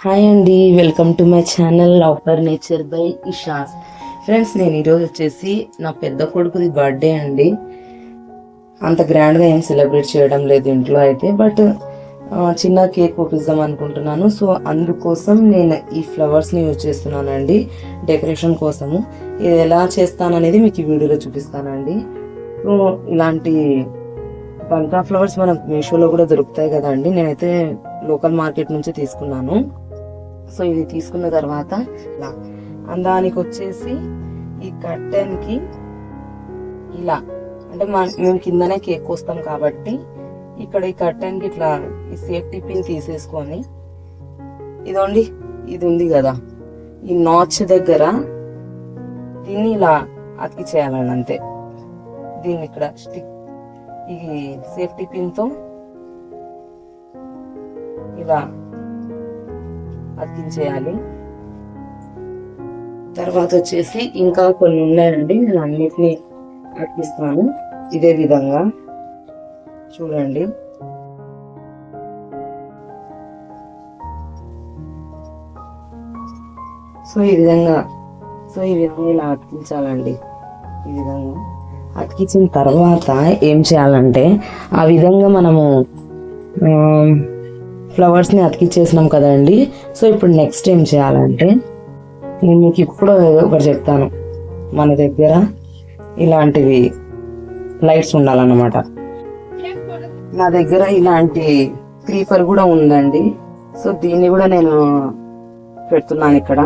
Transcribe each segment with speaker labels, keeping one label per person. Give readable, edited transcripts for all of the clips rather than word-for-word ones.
Speaker 1: Hi అండి, welcome to my channel love for nature by Isha. Friends, నేను ఈరోజు వచ్చేసి నా పెద్ద కొడుకుది బర్త్డే అండి. అంత గ్రాండ్గా ఏం సెలబ్రేట్ చేయడం లేదు ఇంట్లో అయితే, బట్ చిన్న కేక్ కోపిద్దాం అనుకుంటున్నాను. సో అందుకోసం నేను ఈ ఫ్లవర్స్ని యూజ్ చేస్తున్నానండి డెకరేషన్ కోసము. ఇది ఎలా చేస్తాననేది మీకు ఈ వీడియోలో చూపిస్తానండి. సో ఇలాంటి బంకా ఫ్లవర్స్ మనకు మీషోలో కూడా దొరుకుతాయి కదండి. నేనైతే లోకల్ మార్కెట్ నుంచి తీసుకున్నాను. సో ఇది తీసుకున్న తర్వాత ఇలా దానికి వచ్చేసి ఈ కర్టెన్కి ఇలా అంటే మేము కిందనే కేక్ వస్తాం కాబట్టి ఇక్కడ ఈ కర్టెన్కి ఇట్లా ఈ సేఫ్టీ పిన్ తీసేసుకొని ఇదండి, ఇది ఉంది కదా ఈ నాచ్ దగ్గర దీన్ని ఇలా అతికి చేయాలండి. అంతే, దీన్ని ఇక్కడ స్టిక్ ఈ సేఫ్టీ పిన్తో ఇలా అతికించేయాలి. తర్వాత వచ్చేసి ఇంకా కొన్ని ఉన్నాయండి, నేను అన్నిటినీ అతికిస్తాను ఇదే విధంగా. చూడండి, సో ఈ విధంగా ఇలా అతికించాలండి. ఈ విధంగా అతికించిన తర్వాత ఏం చేయాలంటే, ఆ విధంగా మనము ఫ్లవర్స్ని అతికిచ్చేసినాం కదండి. సో ఇప్పుడు నెక్స్ట్ ఏం చేయాలంటే, నేను మీకు ఇప్పుడు ఒకటి చెప్తాను. మన దగ్గర ఇలాంటివి లైట్స్ ఉండాలన్నమాట. నా దగ్గర ఇలాంటి క్రీపర్ కూడా ఉందండి. సో దీన్ని కూడా నేను పెడుతున్నాను ఇక్కడ.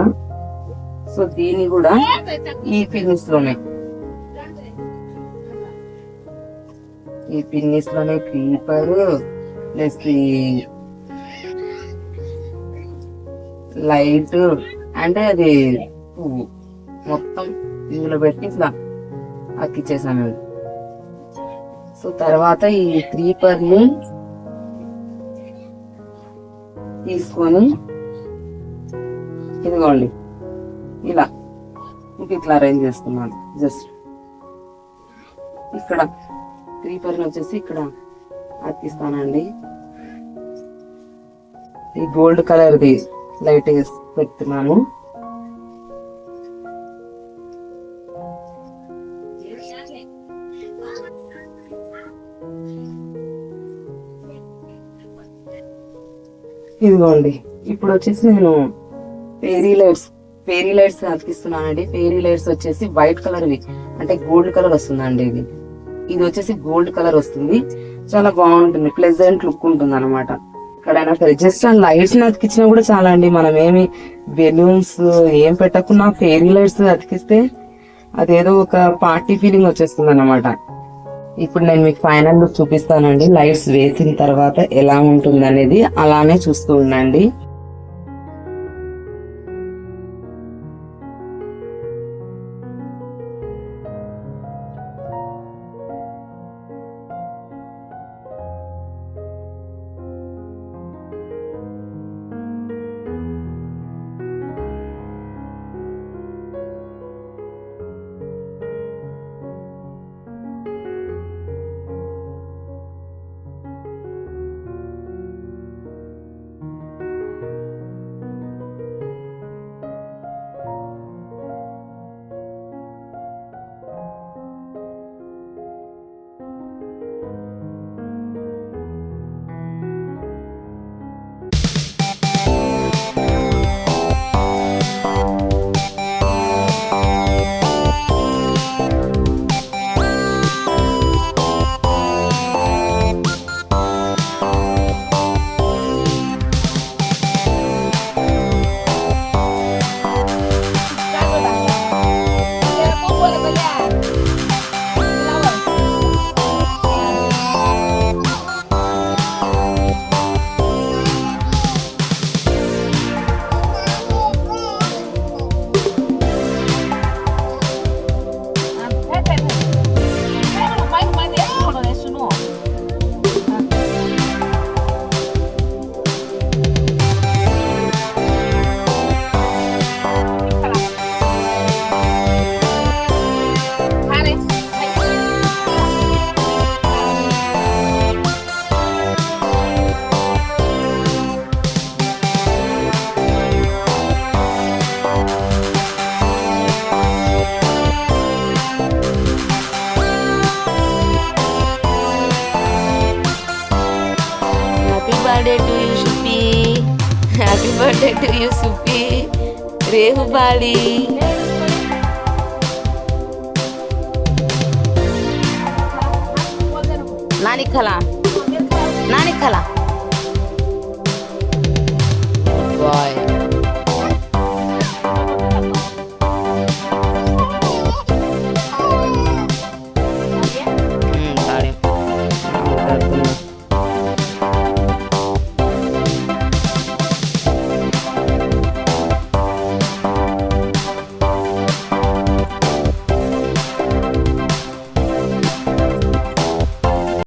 Speaker 1: సో దీన్ని కూడా ఈ పిన్నిస్ లోనే క్రీపర్ ప్లస్ లైట్ అంటే అది పువ్వు మొత్తం ఇందులో పెట్టి ఇట్లా అతికిచ్చేసాను. సో తర్వాత ఈ క్రీపర్ని తీసుకొని ఇదిగోండి ఇలా ఇట్లా అరేంజ్ చేస్తున్నాను. జస్ట్ ఇక్కడ క్రీపర్ని వచ్చేసి ఇక్కడ అతికిస్తానండి. ఈ గోల్డ్ కలర్ది లైట్ వేసి పెడుతున్నాను. ఇదిగోండి, ఇప్పుడు వచ్చేసి నేను ఫెయిరీ లైట్స్ అతికిస్తున్నానండి. ఫెయిరీ లైట్స్ వచ్చేసి వైట్ కలర్వి అంటే గోల్డ్ కలర్ వస్తుందండి. ఇది వచ్చేసి గోల్డ్ కలర్ వస్తుంది. చాలా బాగుంటుంది, ప్లెజెంట్ లుక్ ఉంటుంది అనమాట. ఎక్కడైనా సరే జస్ట్ ఆ లైట్స్ అతికించినా కూడా చాలా అండి. మనం ఏమి బెలూన్స్ ఏం పెట్టకుండా ఫెయిరీ లైట్స్ అతికిస్తే అదేదో ఒక పార్టీ ఫీలింగ్ వచ్చేస్తుంది అనమాట. ఇప్పుడు నేను మీకు ఫైనల్ లుక్ చూపిస్తానండి. లైట్స్ వేసిన తర్వాత ఎలా ఉంటుంది అనేది అలానే చూస్తూ ఉండండి. Birthday to you Suppi, happy birthday to you Suppi, రేహు బాలి. నాని కళ